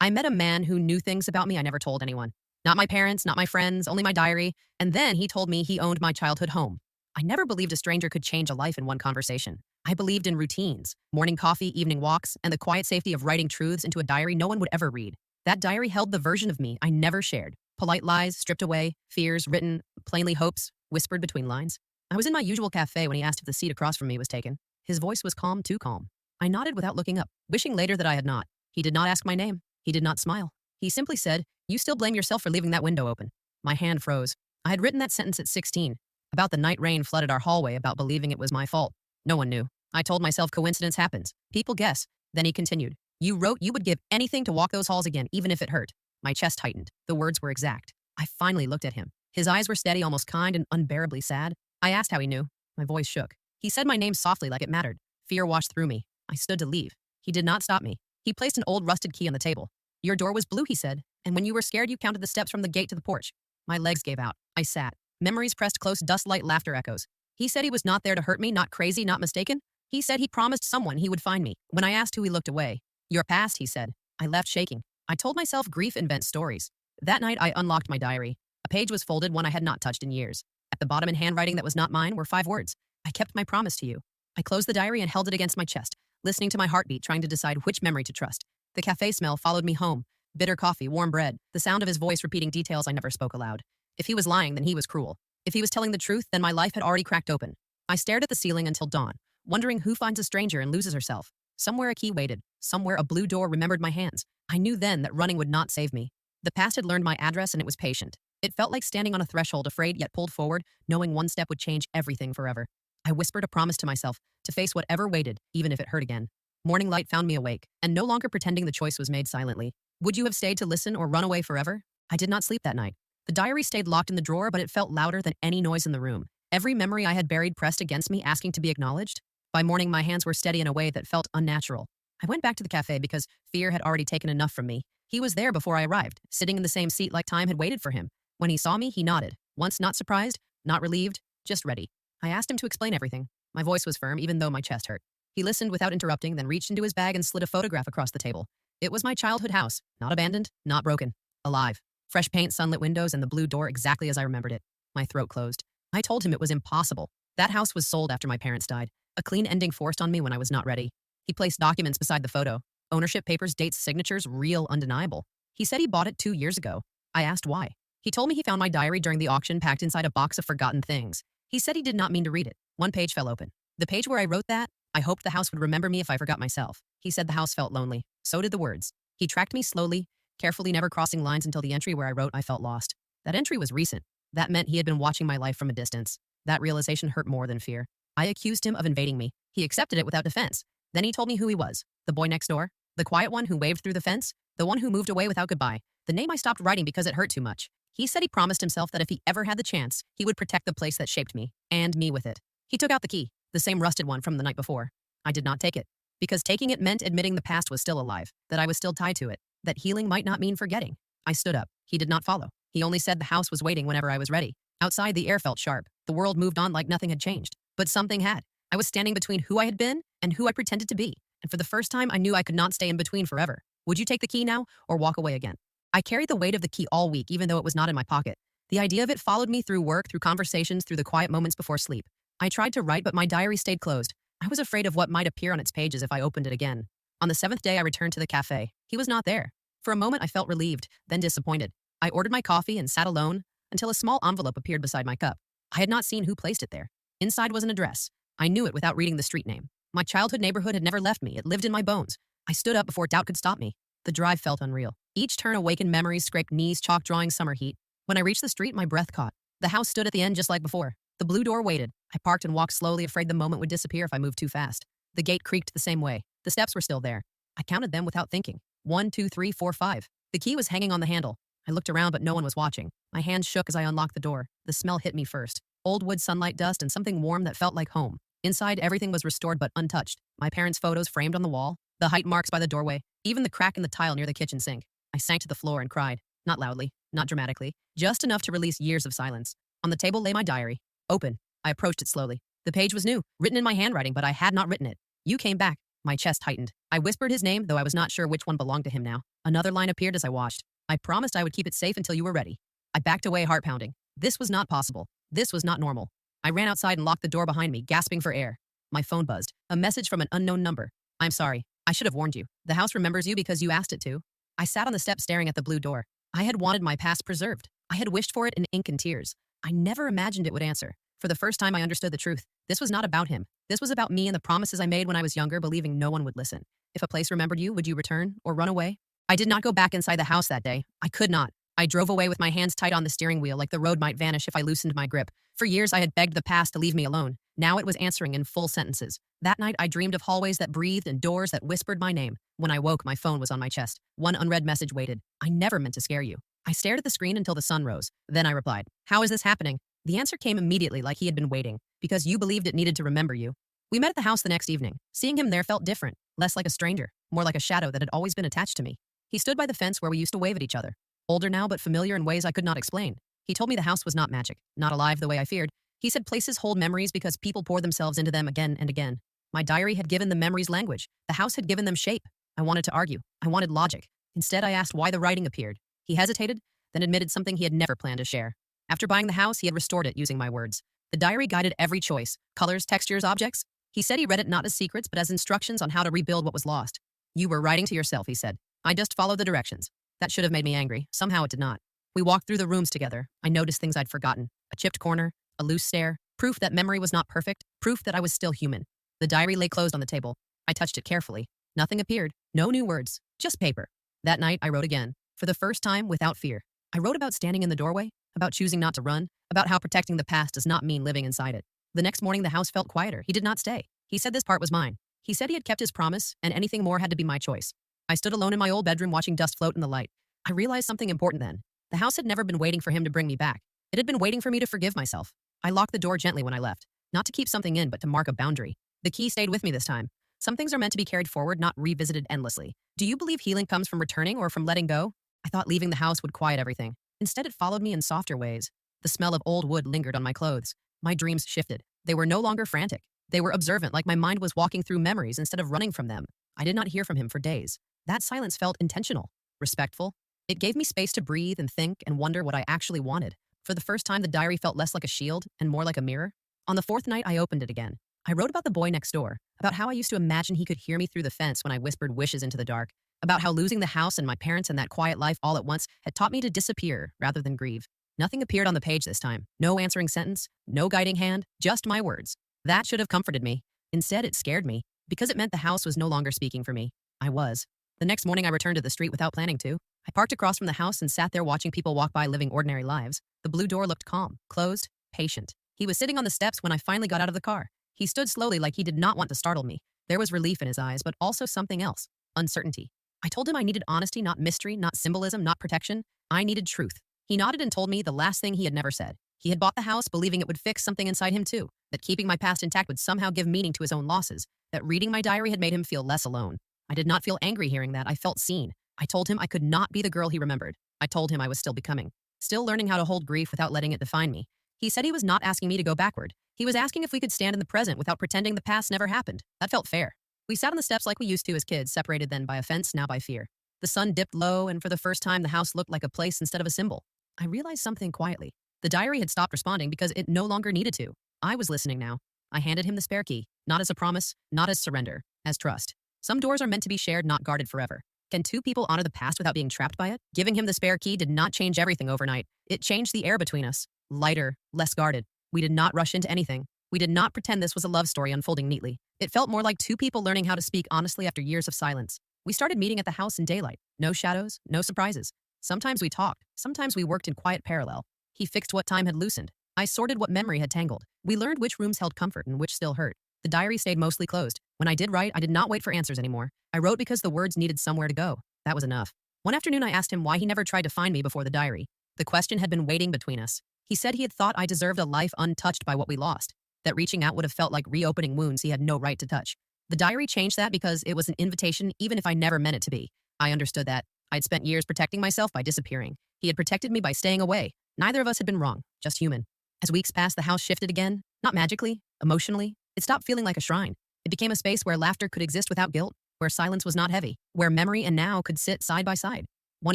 I met a man who knew things about me I never told anyone. Not my parents, not my friends, only my diary. And then he told me he owned my childhood home. I never believed a stranger could change a life in one conversation. I believed in routines, morning coffee, evening walks, and the quiet safety of writing truths into a diary no one would ever read. That diary held the version of me I never shared. Polite lies stripped away, fears written, plainly hopes whispered between lines. I was in my usual cafe when he asked if the seat across from me was taken. His voice was calm, too calm. I nodded without looking up, wishing later that I had not. He did not ask my name. He did not smile. He simply said, "You still blame yourself for leaving that window open." My hand froze. I had written that sentence at 16, about the night rain flooded our hallway, about believing it was my fault. No one knew. I told myself coincidence happens. People guess. Then he continued, "You wrote you would give anything to walk those halls again, even if it hurt." My chest tightened. The words were exact. I finally looked at him. His eyes were steady, almost kind, and unbearably sad. I asked how he knew. My voice shook. He said my name softly like it mattered. Fear washed through me. I stood to leave. He did not stop me. He placed an old rusted key on the table. "Your door was blue," he said, "and when you were scared, you counted the steps from the gate to the porch." My legs gave out. I sat. Memories pressed close, dust-light laughter echoes. He said he was not there to hurt me, not crazy, not mistaken. He said he promised someone he would find me. When I asked who, he looked away. "Your past," he said. I left shaking. I told myself grief invents stories. That night, I unlocked my diary. A page was folded, one I had not touched in years. At the bottom, in handwriting that was not mine, were 5 words. "I kept my promise to you." I closed the diary and held it against my chest, listening to my heartbeat, trying to decide which memory to trust. The cafe smell followed me home. Bitter coffee, warm bread, the sound of his voice repeating details I never spoke aloud. If he was lying, then he was cruel. If he was telling the truth, then my life had already cracked open. I stared at the ceiling until dawn, wondering who finds a stranger and loses herself. Somewhere a key waited. Somewhere a blue door remembered my hands. I knew then that running would not save me. The past had learned my address and it was patient. It felt like standing on a threshold, afraid yet pulled forward, knowing one step would change everything forever. I whispered a promise to myself, to face whatever waited, even if it hurt again. Morning light found me awake, and no longer pretending the choice was made silently. Would you have stayed to listen or run away forever? I did not sleep that night. The diary stayed locked in the drawer, but it felt louder than any noise in the room. Every memory I had buried pressed against me, asking to be acknowledged. By morning, my hands were steady in a way that felt unnatural. I went back to the cafe because fear had already taken enough from me. He was there before I arrived, sitting in the same seat like time had waited for him. When he saw me, he nodded. Once not surprised, not relieved, just ready. I asked him to explain everything. My voice was firm, even though my chest hurt. He listened without interrupting, then reached into his bag and slid a photograph across the table. It was my childhood house, not abandoned, not broken, alive. Fresh paint, sunlit windows, and the blue door exactly as I remembered it. My throat closed. I told him it was impossible. That house was sold after my parents died. A clean ending forced on me when I was not ready. He placed documents beside the photo. Ownership papers, dates, signatures, real, undeniable. He said he bought it 2 years ago. I asked why. He told me he found my diary during the auction packed inside a box of forgotten things. He said he did not mean to read it. One page fell open. The page where I wrote that, "I hoped the house would remember me if I forgot myself." He said the house felt lonely. So did the words. He tracked me slowly, carefully, never crossing lines until the entry where I wrote "I felt lost." That entry was recent. That meant he had been watching my life from a distance. That realization hurt more than fear. I accused him of invading me. He accepted it without defense. Then he told me who he was. The boy next door. The quiet one who waved through the fence. The one who moved away without goodbye. The name I stopped writing because it hurt too much. He said he promised himself that if he ever had the chance, he would protect the place that shaped me, and me with it. He took out the key, the same rusted one from the night before. I did not take it, because taking it meant admitting the past was still alive, that I was still tied to it, that healing might not mean forgetting. I stood up. He did not follow. He only said the house was waiting whenever I was ready. Outside, the air felt sharp. The world moved on like nothing had changed. But something had. I was standing between who I had been and who I pretended to be. And for the first time, I knew I could not stay in between forever. Would you take the key now or walk away again? I carried the weight of the key all week, even though it was not in my pocket. The idea of it followed me through work, through conversations, through the quiet moments before sleep. I tried to write, but my diary stayed closed. I was afraid of what might appear on its pages if I opened it again. On the 7th day, I returned to the cafe. He was not there. For a moment, I felt relieved, then disappointed. I ordered my coffee and sat alone until a small envelope appeared beside my cup. I had not seen who placed it there. Inside was an address. I knew it without reading the street name. My childhood neighborhood had never left me. It lived in my bones. I stood up before doubt could stop me. The drive felt unreal. Each turn awakened memories, scraped knees, chalk drawing, summer heat. When I reached the street, my breath caught. The house stood at the end just like before. The blue door waited. I parked and walked slowly, afraid the moment would disappear if I moved too fast. The gate creaked the same way. The steps were still there. I counted them without thinking. 1, 2, 3, 4, 5. The key was hanging on the handle. I looked around, but no one was watching. My hand shook as I unlocked the door. The smell hit me first. Old wood, sunlight, dust, and something warm that felt like home. Inside, everything was restored but untouched. My parents' photos framed on the wall, the height marks by the doorway, even the crack in the tile near the kitchen sink. I sank to the floor and cried. Not loudly, not dramatically, just enough to release years of silence. On the table lay my diary. Open. I approached it slowly. The page was new, written in my handwriting, but I had not written it. You came back. My chest tightened. I whispered his name, though I was not sure which one belonged to him now. Another line appeared as I watched. I promised I would keep it safe until you were ready. I backed away, heart pounding. This was not possible. This was not normal. I ran outside and locked the door behind me, gasping for air. My phone buzzed. A message from an unknown number. I'm sorry. I should have warned you. The house remembers you because you asked it to. I sat on the steps staring at the blue door. I had wanted my past preserved. I had wished for it in ink and tears. I never imagined it would answer. For the first time, I understood the truth. This was not about him. This was about me and the promises I made when I was younger, believing no one would listen. If a place remembered you, would you return or run away? I did not go back inside the house that day. I could not. I drove away with my hands tight on the steering wheel, like the road might vanish if I loosened my grip. For years, I had begged the past to leave me alone. Now it was answering in full sentences. That night, I dreamed of hallways that breathed and doors that whispered my name. When I woke, my phone was on my chest. One unread message waited. I never meant to scare you. I stared at the screen until the sun rose. Then I replied, "How is this happening?" The answer came immediately, like he had been waiting, because you believed it needed to remember you. We met at the house the next evening. Seeing him there felt different, less like a stranger, more like a shadow that had always been attached to me. He stood by the fence where we used to wave at each other. Older now, but familiar in ways I could not explain. He told me the house was not magic, not alive the way I feared. He said places hold memories because people pour themselves into them again and again. My diary had given the memories language. The house had given them shape. I wanted to argue. I wanted logic. Instead, I asked why the writing appeared. He hesitated, then admitted something he had never planned to share. After buying the house, he had restored it using my words. The diary guided every choice, colors, textures, objects. He said he read it not as secrets, but as instructions on how to rebuild what was lost. You were writing to yourself, he said. I just followed the directions. That should have made me angry. Somehow it did not. We walked through the rooms together. I noticed things I'd forgotten. A chipped corner, a loose stare, proof that memory was not perfect, proof that I was still human. The diary lay closed on the table. I touched it carefully. Nothing appeared. No new words. Just paper. That night, I wrote again. For the first time, without fear. I wrote about standing in the doorway, about choosing not to run, about how protecting the past does not mean living inside it. The next morning, the house felt quieter. He did not stay. He said this part was mine. He said he had kept his promise, and anything more had to be my choice. I stood alone in my old bedroom watching dust float in the light. I realized something important then. The house had never been waiting for him to bring me back. It had been waiting for me to forgive myself. I locked the door gently when I left, not to keep something in, but to mark a boundary. The key stayed with me this time. Some things are meant to be carried forward, not revisited endlessly. Do you believe healing comes from returning or from letting go? I thought leaving the house would quiet everything. Instead, it followed me in softer ways. The smell of old wood lingered on my clothes. My dreams shifted. They were no longer frantic. They were observant, like my mind was walking through memories instead of running from them. I did not hear from him for days. That silence felt intentional, respectful. It gave me space to breathe and think and wonder what I actually wanted. For the first time, the diary felt less like a shield and more like a mirror. On the fourth night, I opened it again. I wrote about the boy next door, about how I used to imagine he could hear me through the fence when I whispered wishes into the dark, about how losing the house and my parents and that quiet life all at once had taught me to disappear rather than grieve. Nothing appeared on the page this time. No answering sentence, no guiding hand, just my words. That should have comforted me. Instead, it scared me, because it meant the house was no longer speaking for me. I was. The next morning, I returned to the street without planning to. I parked across from the house and sat there watching people walk by living ordinary lives. The blue door looked calm, closed, patient. He was sitting on the steps when I finally got out of the car. He stood slowly like he did not want to startle me. There was relief in his eyes, but also something else, uncertainty. I told him I needed honesty, not mystery, not symbolism, not protection. I needed truth. He nodded and told me the last thing he had never said. He had bought the house believing it would fix something inside him too, that keeping my past intact would somehow give meaning to his own losses, that reading my diary had made him feel less alone. I did not feel angry hearing that. I felt seen. I told him I could not be the girl he remembered. I told him I was still becoming, still learning how to hold grief without letting it define me. He said he was not asking me to go backward. He was asking if we could stand in the present without pretending the past never happened. That felt fair. We sat on the steps like we used to as kids, separated then by a fence, now by fear. The sun dipped low, and for the first time, the house looked like a place instead of a symbol. I realized something quietly. The diary had stopped responding because it no longer needed to. I was listening now. I handed him the spare key, not as a promise, not as surrender, as trust. Some doors are meant to be shared, not guarded forever. Can two people honor the past without being trapped by it? Giving him the spare key did not change everything overnight. It changed the air between us. Lighter, less guarded. We did not rush into anything. We did not pretend this was a love story unfolding neatly. It felt more like two people learning how to speak honestly after years of silence. We started meeting at the house in daylight. No shadows, no surprises. Sometimes we talked. Sometimes we worked in quiet parallel. He fixed what time had loosened. I sorted what memory had tangled. We learned which rooms held comfort and which still hurt. The diary stayed mostly closed. When I did write, I did not wait for answers anymore. I wrote because the words needed somewhere to go. That was enough. One afternoon, I asked him why he never tried to find me before the diary. The question had been waiting between us. He said he had thought I deserved a life untouched by what we lost, that reaching out would have felt like reopening wounds he had no right to touch. The diary changed that because it was an invitation, even if I never meant it to be. I understood that. I'd spent years protecting myself by disappearing. He had protected me by staying away. Neither of us had been wrong, just human. As weeks passed, the house shifted again, not magically, emotionally. It stopped feeling like a shrine. It became a space where laughter could exist without guilt, where silence was not heavy, where memory and now could sit side by side. One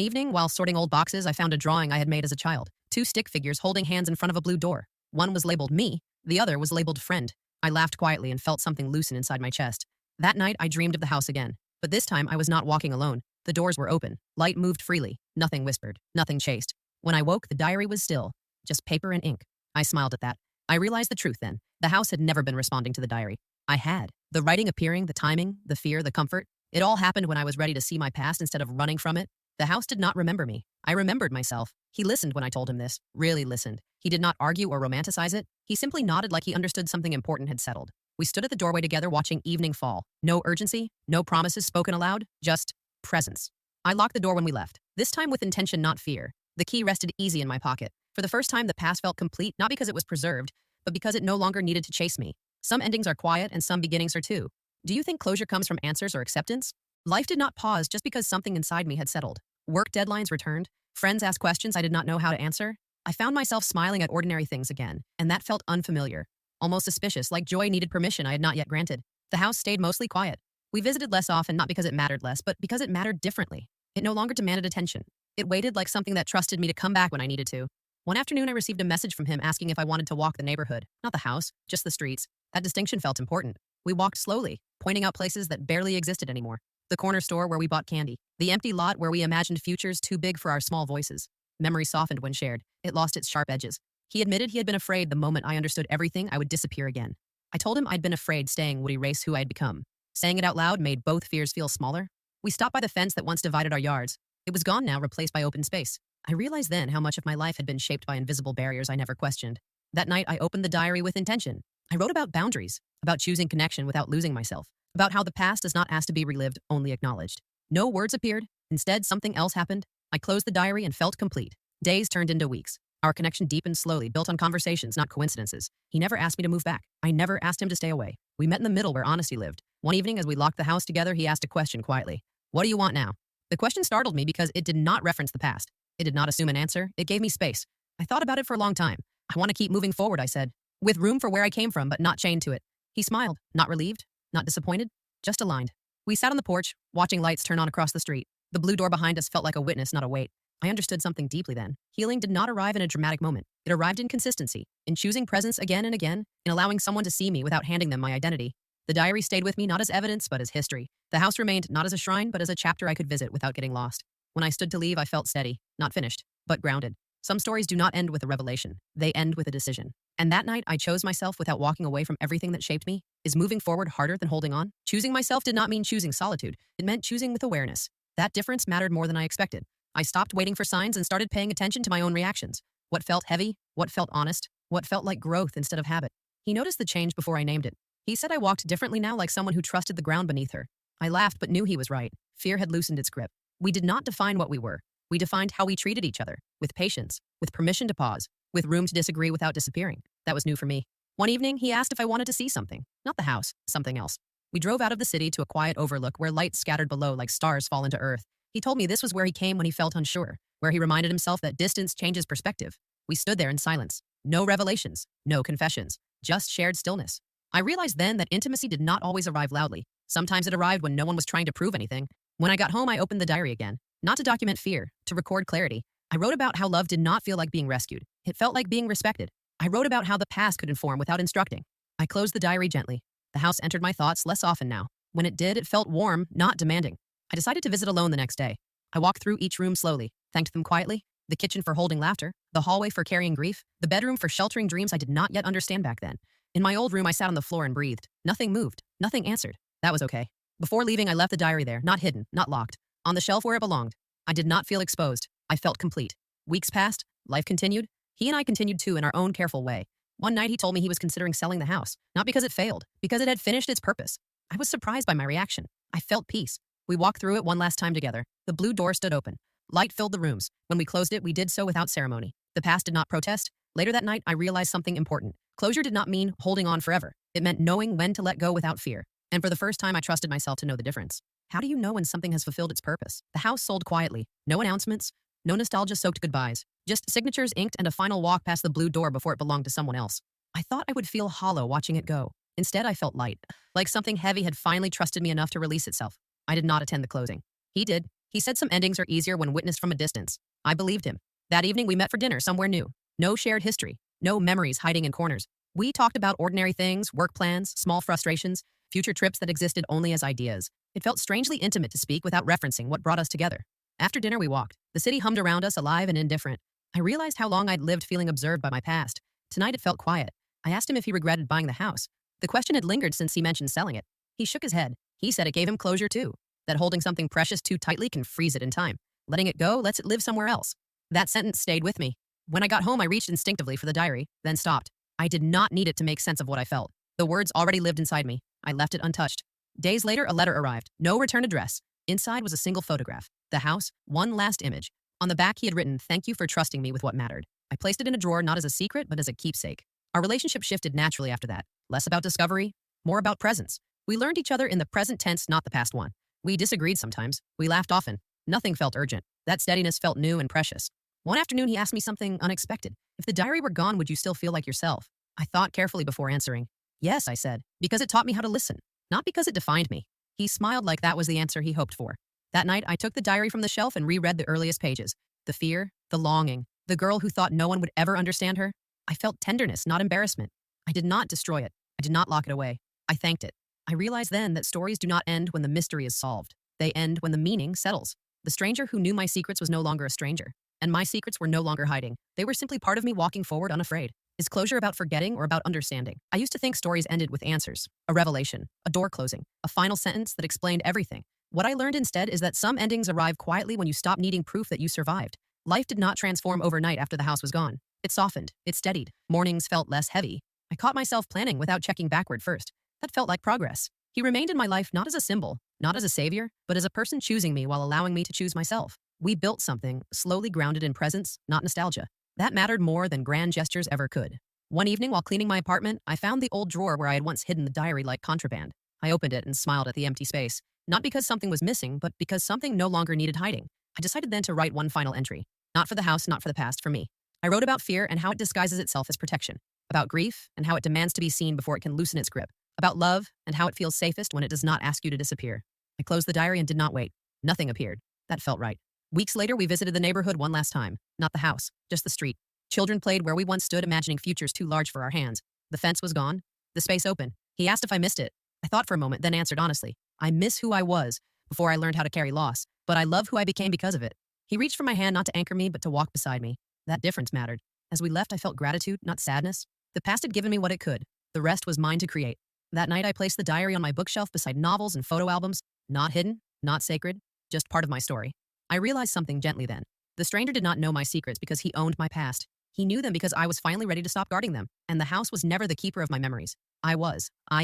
evening, while sorting old boxes, I found a drawing I had made as a child. Two stick figures holding hands in front of a blue door. One was labeled me, the other was labeled friend. I laughed quietly and felt something loosen inside my chest. That night, I dreamed of the house again. But this time, I was not walking alone. The doors were open. Light moved freely. Nothing whispered. Nothing chased. When I woke, the diary was still. Just paper and ink. I smiled at that. I realized the truth then. The house had never been responding to the diary. I had. The writing appearing, the timing, the fear, the comfort. It all happened when I was ready to see my past instead of running from it. The house did not remember me. I remembered myself. He listened when I told him this. Really listened. He did not argue or romanticize it. He simply nodded like he understood something important had settled. We stood at the doorway together watching evening fall. No urgency, no promises spoken aloud, just presence. I locked the door when we left, this time with intention, not fear. The key rested easy in my pocket. For the first time, the past felt complete, not because it was preserved, but because it no longer needed to chase me. Some endings are quiet and some beginnings are too. Do you think closure comes from answers or acceptance? Life did not pause just because something inside me had settled. Work deadlines returned. Friends asked questions I did not know how to answer. I found myself smiling at ordinary things again, and that felt unfamiliar. Almost suspicious, like joy needed permission I had not yet granted. The house stayed mostly quiet. We visited less often, not because it mattered less, but because it mattered differently. It no longer demanded attention. It waited like something that trusted me to come back when I needed to. One afternoon, I received a message from him asking if I wanted to walk the neighborhood, not the house, just the streets. That distinction felt important. We walked slowly, pointing out places that barely existed anymore. The corner store where we bought candy. The empty lot where we imagined futures too big for our small voices. Memory softened when shared. It lost its sharp edges. He admitted he had been afraid the moment I understood everything, I would disappear again. I told him I'd been afraid staying would erase who I had become. Saying it out loud made both fears feel smaller. We stopped by the fence that once divided our yards. It was gone now, replaced by open space. I realized then how much of my life had been shaped by invisible barriers I never questioned. That night, I opened the diary with intention. I wrote about boundaries, about choosing connection without losing myself, about how the past does not ask to be relived, only acknowledged. No words appeared. Instead, something else happened. I closed the diary and felt complete. Days turned into weeks. Our connection deepened slowly, built on conversations, not coincidences. He never asked me to move back. I never asked him to stay away. We met in the middle where honesty lived. One evening, as we locked the house together, he asked a question quietly. What do you want now? The question startled me because it did not reference the past. It did not assume an answer. It gave me space. I thought about it for a long time. I want to keep moving forward, I said, with room for where I came from, but not chained to it. He smiled, not relieved, not disappointed, just aligned. We sat on the porch, watching lights turn on across the street. The blue door behind us felt like a witness, not a weight. I understood something deeply then. Healing did not arrive in a dramatic moment. It arrived in consistency, in choosing presence again and again, in allowing someone to see me without handing them my identity. The diary stayed with me not as evidence, but as history. The house remained not as a shrine, but as a chapter I could visit without getting lost. When I stood to leave, I felt steady, not finished, but grounded. Some stories do not end with a revelation. They end with a decision. And that night, I chose myself without walking away from everything that shaped me. Is moving forward harder than holding on? Choosing myself did not mean choosing solitude. It meant choosing with awareness. That difference mattered more than I expected. I stopped waiting for signs and started paying attention to my own reactions. What felt heavy, what felt honest, what felt like growth instead of habit. He noticed the change before I named it. He said I walked differently now, like someone who trusted the ground beneath her. I laughed but knew he was right. Fear had loosened its grip. We did not define what we were. We defined how we treated each other, with patience, with permission to pause, with room to disagree without disappearing. That was new for me. One evening, he asked if I wanted to see something. Not the house, something else. We drove out of the city to a quiet overlook where lights scattered below like stars fall into earth. He told me this was where he came when he felt unsure, where he reminded himself that distance changes perspective. We stood there in silence. No revelations, no confessions, just shared stillness. I realized then that intimacy did not always arrive loudly. Sometimes it arrived when no one was trying to prove anything. When I got home, I opened the diary again, not to document fear, to record clarity. I wrote about how love did not feel like being rescued. It felt like being respected. I wrote about how the past could inform without instructing. I closed the diary gently. The house entered my thoughts less often now. When it did, it felt warm, not demanding. I decided to visit alone the next day. I walked through each room slowly, thanked them quietly. The kitchen for holding laughter, the hallway for carrying grief, the bedroom for sheltering dreams I did not yet understand back then. In my old room, I sat on the floor and breathed. Nothing moved, nothing answered. That was okay. Before leaving, I left the diary there, not hidden, not locked, on the shelf where it belonged. I did not feel exposed. I felt complete. Weeks passed, life continued. He and I continued too in our own careful way. One night he told me he was considering selling the house, not because it failed, because it had finished its purpose. I was surprised by my reaction. I felt peace. We walked through it one last time together. The blue door stood open. Light filled the rooms. When we closed it, we did so without ceremony. The past did not protest. Later that night, I realized something important. Closure did not mean holding on forever. It meant knowing when to let go without fear. And for the first time, I trusted myself to know the difference. How do you know when something has fulfilled its purpose? The house sold quietly. No announcements, no nostalgia-soaked goodbyes. Just signatures inked and a final walk past the blue door before it belonged to someone else. I thought I would feel hollow watching it go. Instead, I felt light, like something heavy had finally trusted me enough to release itself. I did not attend the closing. He did. He said some endings are easier when witnessed from a distance. I believed him. That evening, we met for dinner somewhere new. No shared history, no memories hiding in corners. We talked about ordinary things, work plans, small frustrations, future trips that existed only as ideas. It felt strangely intimate to speak without referencing what brought us together. After dinner, we walked. The city hummed around us, alive and indifferent. I realized how long I'd lived feeling observed by my past. Tonight, it felt quiet. I asked him if he regretted buying the house. The question had lingered since he mentioned selling it. He shook his head. He said it gave him closure too, that holding something precious too tightly can freeze it in time. Letting it go lets it live somewhere else. That sentence stayed with me. When I got home, I reached instinctively for the diary, then stopped. I did not need it to make sense of what I felt. The words already lived inside me. I left it untouched. Days later, a letter arrived. No return address. Inside was a single photograph. The house, one last image. On the back, he had written, "Thank you for trusting me with what mattered." I placed it in a drawer not as a secret, but as a keepsake. Our relationship shifted naturally after that. Less about discovery, more about presence. We learned each other in the present tense, not the past one. We disagreed sometimes. We laughed often. Nothing felt urgent. That steadiness felt new and precious. One afternoon, he asked me something unexpected. If the diary were gone, would you still feel like yourself? I thought carefully before answering. Yes, I said, because it taught me how to listen, not because it defined me. He smiled like that was the answer he hoped for. That night, I took the diary from the shelf and reread the earliest pages. The fear, the longing, the girl who thought no one would ever understand her. I felt tenderness, not embarrassment. I did not destroy it. I did not lock it away. I thanked it. I realized then that stories do not end when the mystery is solved. They end when the meaning settles. The stranger who knew my secrets was no longer a stranger, and my secrets were no longer hiding. They were simply part of me walking forward unafraid. Is closure about forgetting or about understanding? I used to think stories ended with answers, a revelation, a door closing, a final sentence that explained everything. What I learned instead is that some endings arrive quietly when you stop needing proof that you survived. Life did not transform overnight after the house was gone. It softened, it steadied. Mornings felt less heavy. I caught myself planning without checking backward first. That felt like progress. He remained in my life not as a symbol, not as a savior, but as a person choosing me while allowing me to choose myself. We built something, slowly grounded in presence, not nostalgia. That mattered more than grand gestures ever could. One evening while cleaning my apartment, I found the old drawer where I had once hidden the diary like contraband. I opened it and smiled at the empty space, not because something was missing, but because something no longer needed hiding. I decided then to write one final entry. Not for the house, not for the past, for me. I wrote about fear and how it disguises itself as protection, about grief and how it demands to be seen before it can loosen its grip, about love and how it feels safest when it does not ask you to disappear. I closed the diary and did not wait. Nothing appeared. That felt right. Weeks later, we visited the neighborhood one last time. Not the house, just the street. Children played where we once stood, imagining futures too large for our hands. The fence was gone, the space open. He asked if I missed it. I thought for a moment, then answered honestly. I miss who I was before I learned how to carry loss, but I love who I became because of it. He reached for my hand not to anchor me, but to walk beside me. That difference mattered. As we left, I felt gratitude, not sadness. The past had given me what it could. The rest was mine to create. That night, I placed the diary on my bookshelf beside novels and photo albums. Not hidden, not sacred, just part of my story. I realized something gently then. The stranger did not know my secrets because he owned my past. He knew them because I was finally ready to stop guarding them, and the house was never the keeper of my memories. I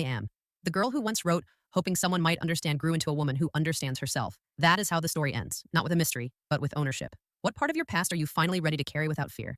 am. The girl who once wrote, hoping someone might understand, grew into a woman who understands herself. That is how the story ends, not with a mystery, but with ownership. What part of your past are you finally ready to carry without fear?